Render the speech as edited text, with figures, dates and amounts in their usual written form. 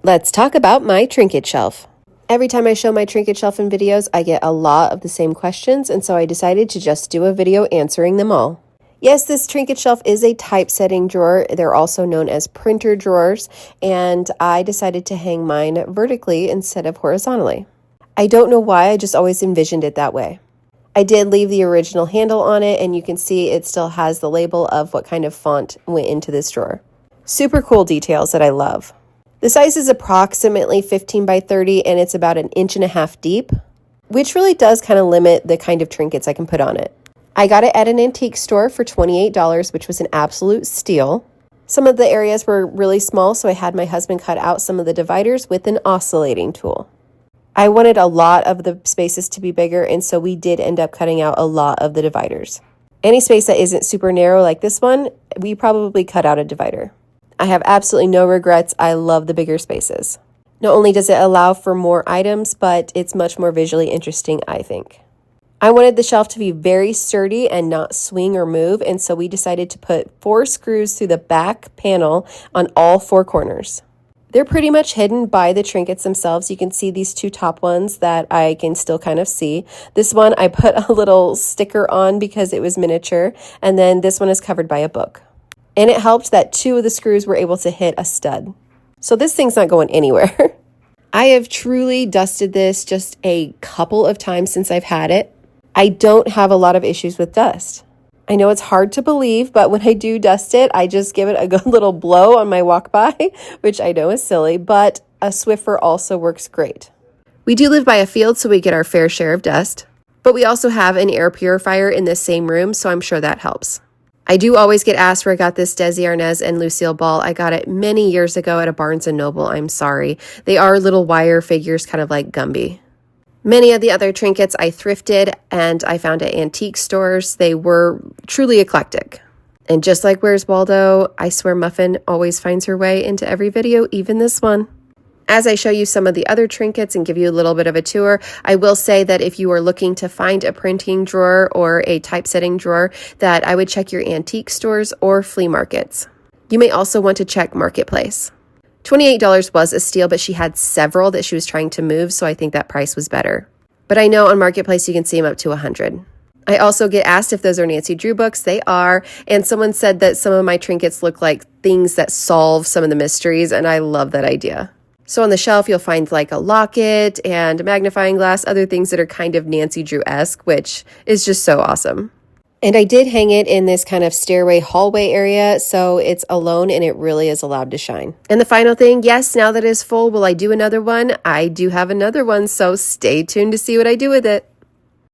Let's talk about my trinket shelf. Every time I show my trinket shelf in videos, I get a lot of the same questions, and so I decided to just do a video answering them all. Yes, this trinket shelf is a typesetting drawer. They're also known as printer drawers, and I decided to hang mine vertically instead of horizontally. I don't know why, I just always envisioned it that way. I did leave the original handle on it, and you can see it still has the label of what kind of font went into this drawer. Super cool details that I love. The size is approximately 15 by 30, and it's about 1.5 inches deep, which really does kind of limit the kind of trinkets I can put on it. I got it at an antique store for $28, which was an absolute steal. Some of the areas were really small, so I had my husband cut out some of the dividers with an oscillating tool. I wanted a lot of the spaces to be bigger, and so we did end up cutting out a lot of the dividers. Any space that isn't super narrow like this one, we probably cut out a divider. I have absolutely no regrets. I love the bigger spaces. Not only does it allow for more items, but it's much more visually interesting, I think. I wanted the shelf to be very sturdy and not swing or move, and so we decided to put 4 screws through the back panel on all 4 corners. They're pretty much hidden by the trinkets themselves. You can see these 2 top ones that I can still kind of see. This one I put a little sticker on because it was miniature, and then this one is covered by a book. And it helped that 2 of the screws were able to hit a stud. So this thing's not going anywhere. I have truly dusted this just a couple of times since I've had it. I don't have a lot of issues with dust. I know it's hard to believe, but when I do dust it, I just give it a good little blow on my walk by, which I know is silly, but a Swiffer also works great. We do live by a field, so we get our fair share of dust, but we also have an air purifier in this same room, so I'm sure that helps. I do always get asked where I got this Desi Arnaz and Lucille Ball. I got it many years ago at a Barnes & Noble. I'm sorry. They are little wire figures, kind of like Gumby. Many of the other trinkets I thrifted and I found at antique stores. They were truly eclectic. And just like Where's Waldo, I swear Muffin always finds her way into every video, even this one. As I show you some of the other trinkets and give you a little bit of a tour, I will say that if you are looking to find a printing drawer or a typesetting drawer, that I would check your antique stores or flea markets. You may also want to check Marketplace. $28 was a steal, but she had several that she was trying to move, so I think that price was better. But I know on Marketplace you can see them up to $100. I also get asked if those are Nancy Drew books. They are, and someone said that some of my trinkets look like things that solve some of the mysteries, and I love that idea. So on the shelf, you'll find like a locket and a magnifying glass, other things that are kind of Nancy Drew-esque, which is just so awesome. And I did hang it in this kind of stairway hallway area, so it's alone and it really is allowed to shine. And the final thing, yes, now that it's full, will I do another one? I do have another one, so stay tuned to see what I do with it.